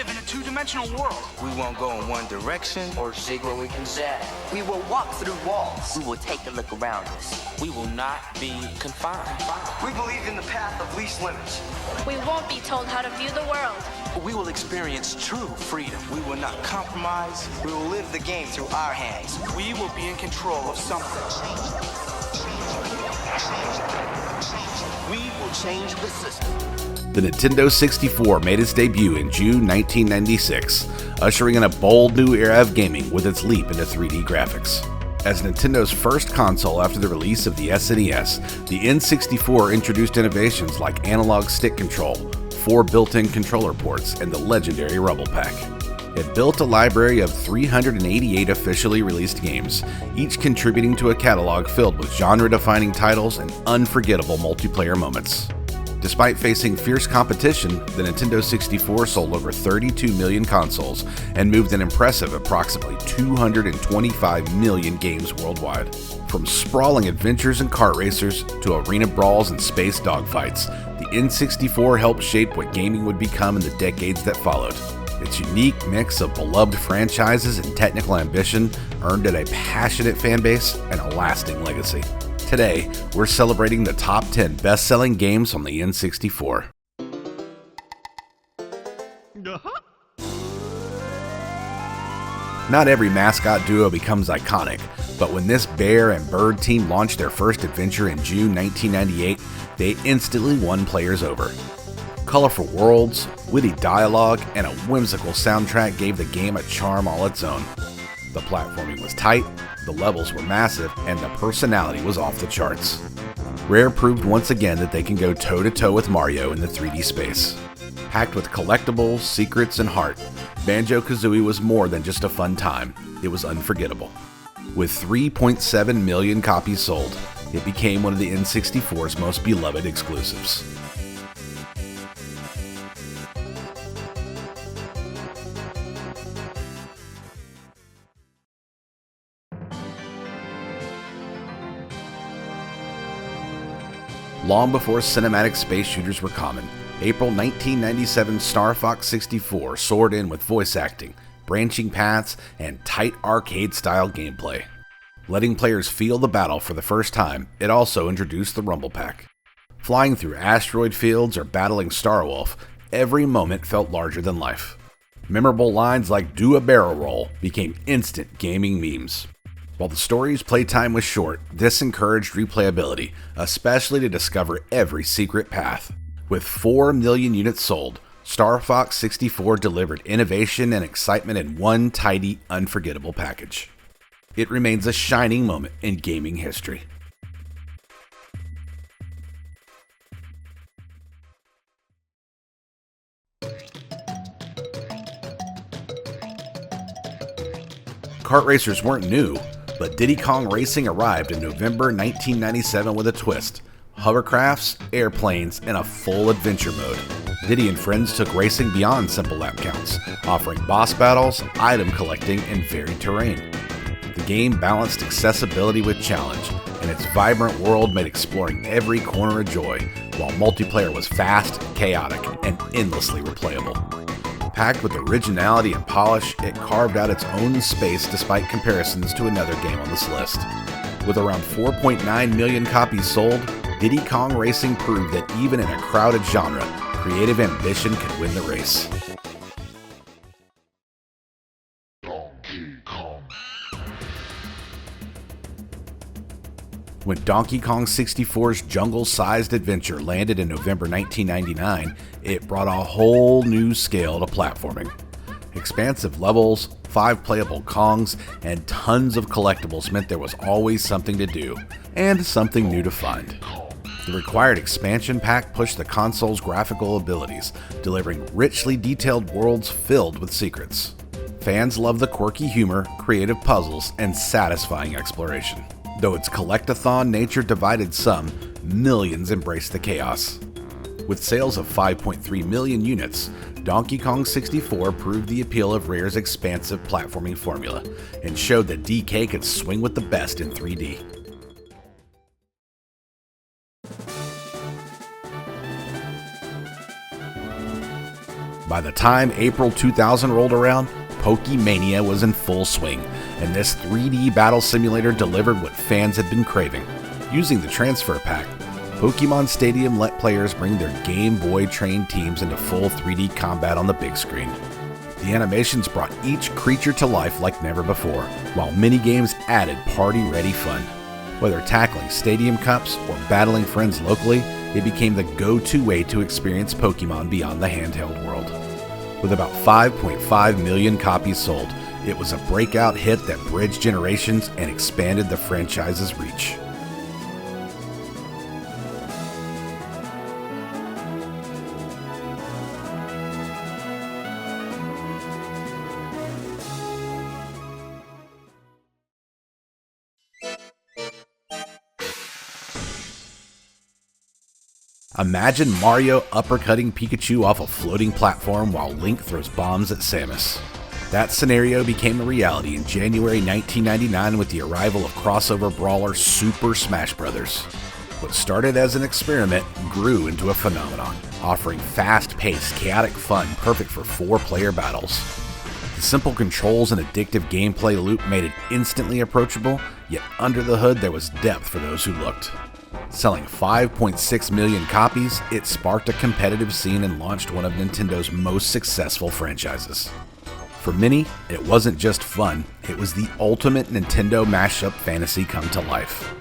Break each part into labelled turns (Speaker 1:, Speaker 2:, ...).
Speaker 1: live in a two-dimensional world.
Speaker 2: We won't go in one direction
Speaker 3: or see where we can zag.
Speaker 4: We will walk through walls.
Speaker 5: We will take a look around us.
Speaker 3: We will not be confined.
Speaker 4: We believe in the path of least limits.
Speaker 6: We won't be told how to view the world.
Speaker 3: We will experience true freedom.
Speaker 2: We will not compromise.
Speaker 4: We will live the game through our hands.
Speaker 1: We will be in control of something.
Speaker 3: We will change the system.
Speaker 7: The Nintendo 64 made its debut in June 1996, ushering in a bold new era of gaming with its leap into 3D graphics. As Nintendo's first console after the release of the SNES, the N64 introduced innovations like analog stick control, 4 built-in controller ports, and the legendary Rumble Pack. It built a library of 388 officially released games, each contributing to a catalog filled with genre-defining titles and unforgettable multiplayer moments. Despite facing fierce competition, the Nintendo 64 sold over 32 million consoles and moved an impressive approximately 225 million games worldwide. From sprawling adventures and kart racers to arena brawls and space dogfights, the N64 helped shape what gaming would become in the decades that followed. Its unique mix of beloved franchises and technical ambition earned it a passionate fanbase and a lasting legacy. Today, we're celebrating the top 10 best-selling games on the N64. Not every mascot duo becomes iconic, but when this bear and bird team launched their first adventure in June 1998, they instantly won players over. Colorful worlds, witty dialogue, and a whimsical soundtrack gave the game a charm all its own. The platforming was tight, the levels were massive, and the personality was off the charts. Rare proved once again that they can go toe-to-toe with Mario in the 3D space. Packed with collectibles, secrets, and heart, Banjo-Kazooie was more than just a fun time, it was unforgettable. With 3.7 million copies sold, it became one of the N64's most beloved exclusives. Long before cinematic space shooters were common, April 1997 Star Fox 64 soared in with voice acting, branching paths, and tight arcade-style gameplay. Letting players feel the battle for the first time, it also introduced the Rumble Pack. Flying through asteroid fields or battling Starwolf, every moment felt larger than life. Memorable lines like "do a barrel roll" became instant gaming memes. While the story's playtime was short, this encouraged replayability, especially to discover every secret path. With 4 million units sold, Star Fox 64 delivered innovation and excitement in one tidy, unforgettable package. It remains a shining moment in gaming history. Kart racers weren't new, but Diddy Kong Racing arrived in November 1997 with a twist: hovercrafts, airplanes, and a full adventure mode. Diddy and friends took racing beyond simple lap counts, offering boss battles, item collecting, and varied terrain. The game balanced accessibility with challenge, and its vibrant world made exploring every corner a joy, while multiplayer was fast, chaotic, and endlessly replayable. Packed with originality and polish, it carved out its own space despite comparisons to another game on this list. With around 4.9 million copies sold, Diddy Kong Racing proved that even in a crowded genre, creative ambition could win the race. When Donkey Kong 64's jungle-sized adventure landed in November 1999, it brought a whole new scale to platforming. Expansive levels, 5 playable Kongs, and tons of collectibles meant there was always something to do, and something new to find. The required expansion pack pushed the console's graphical abilities, delivering richly detailed worlds filled with secrets. Fans love the quirky humor, creative puzzles, and satisfying exploration. Though its collect-a-thon nature divided some, millions embraced the chaos. With sales of 5.3 million units, Donkey Kong 64 proved the appeal of Rare's expansive platforming formula, and showed that DK could swing with the best in 3D. By the time April 2000 rolled around, Pokemania was in full swing, and this 3D battle simulator delivered what fans had been craving. Using the transfer pack, Pokemon Stadium let players bring their Game Boy trained teams into full 3D combat on the big screen. The animations brought each creature to life like never before, while minigames added party-ready fun. Whether tackling stadium cups or battling friends locally, it became the go-to way to experience Pokemon beyond the handheld world. With about 5.5 million copies sold, it was a breakout hit that bridged generations and expanded the franchise's reach. Imagine Mario uppercutting Pikachu off a floating platform while Link throws bombs at Samus. That scenario became a reality in January 1999 with the arrival of crossover brawler Super Smash Bros. What started as an experiment grew into a phenomenon, offering fast-paced, chaotic fun perfect for 4-player battles. The simple controls and addictive gameplay loop made it instantly approachable, yet under the hood there was depth for those who looked. Selling 5.6 million copies, it sparked a competitive scene and launched one of Nintendo's most successful franchises. For many, it wasn't just fun, it was the ultimate Nintendo mashup fantasy come to life.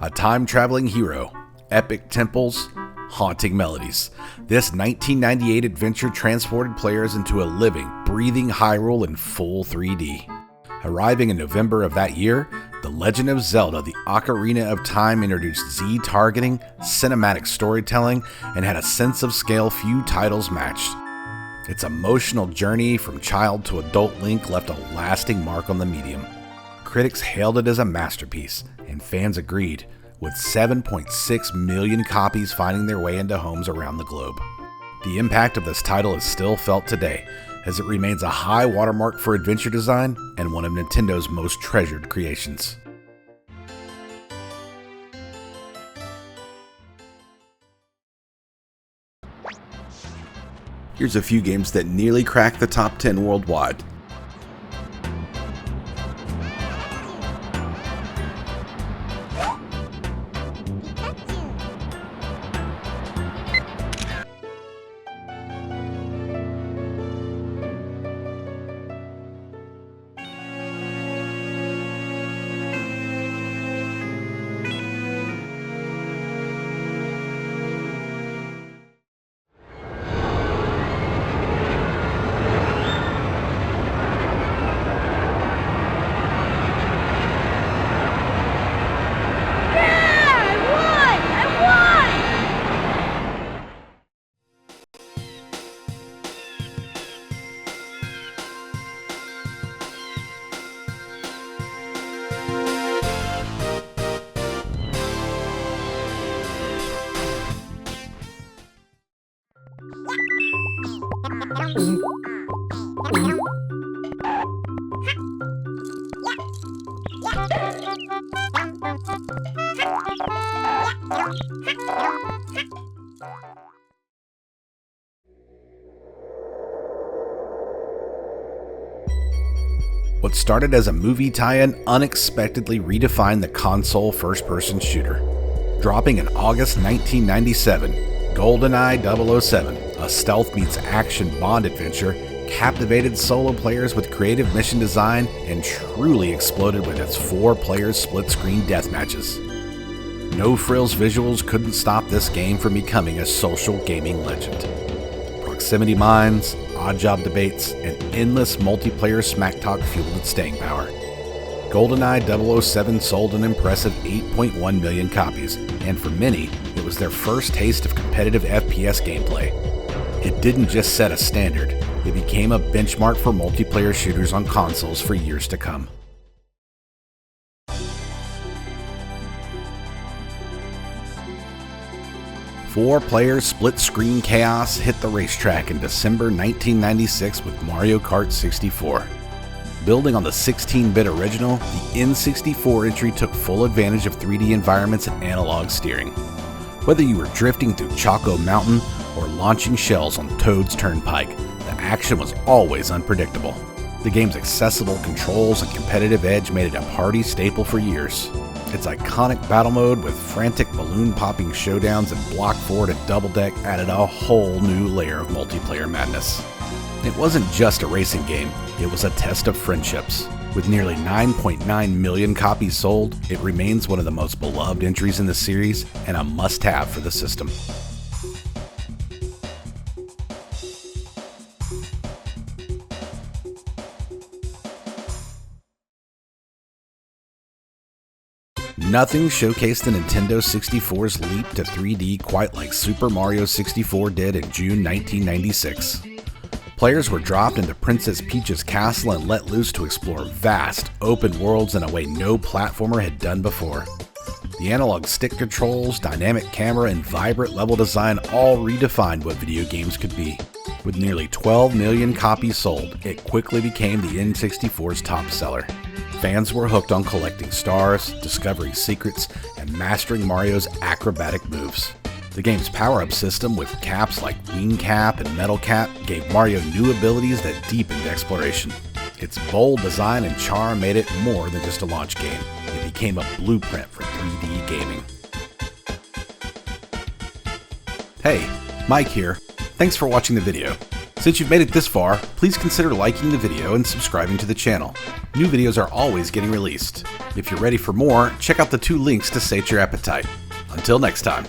Speaker 7: A time-traveling hero, epic temples, haunting melodies. This 1998 adventure transported players into a living, breathing Hyrule in full 3D. Arriving in November of that year, The Legend of Zelda: The Ocarina of Time introduced Z-targeting, cinematic storytelling, and had a sense of scale few titles matched. Its emotional journey from child to adult Link left a lasting mark on the medium. Critics hailed it as a masterpiece, and fans agreed, with 7.6 million copies finding their way into homes around the globe. The impact of this title is still felt today, as it remains a high watermark for adventure design and one of Nintendo's most treasured creations. Here's a few games that nearly cracked the top 10 worldwide. What started as a movie tie-in unexpectedly redefined the console first-person shooter. Dropping in August 1997, GoldenEye 007, a stealth meets action Bond adventure, captivated solo players with creative mission design and truly exploded with its 4-player split-screen deathmatches. No-frills visuals couldn't stop this game from becoming a social gaming legend. Proximity mines, odd-job debates, and endless multiplayer smack talk fueled its staying power. GoldenEye 007 sold an impressive 8.1 million copies, and for many, it was their first taste of competitive FPS gameplay. It didn't just set a standard, it became a benchmark for multiplayer shooters on consoles for years to come. Four-player split-screen chaos hit the racetrack in December 1996 with Mario Kart 64. Building on the 16-bit original, the N64 entry took full advantage of 3D environments and analog steering. Whether you were drifting through Choco Mountain or launching shells on Toad's Turnpike, the action was always unpredictable. The game's accessible controls and competitive edge made it a party staple for years. Its iconic battle mode with frantic balloon-popping showdowns and block forward and double deck added a whole new layer of multiplayer madness. It wasn't just a racing game, it was a test of friendships. With nearly 9.9 million copies sold, it remains one of the most beloved entries in the series and a must-have for the system. Nothing showcased the Nintendo 64's leap to 3D quite like Super Mario 64 did in June 1996. Players were dropped into Princess Peach's castle and let loose to explore vast, open worlds in a way no platformer had done before. The analog stick controls, dynamic camera, and vibrant level design all redefined what video games could be. With nearly 12 million copies sold, it quickly became the N64's top seller. Fans were hooked on collecting stars, discovering secrets, and mastering Mario's acrobatic moves. The game's power-up system with caps like Wing Cap and Metal Cap gave Mario new abilities that deepened exploration. Its bold design and charm made it more than just a launch game. It became a blueprint for 3D gaming. Hey, Mike here. Thanks for watching the video. Since you've made it this far, please consider liking the video and subscribing to the channel. New videos are always getting released. If you're ready for more, check out the 2 links to sate your appetite. Until next time.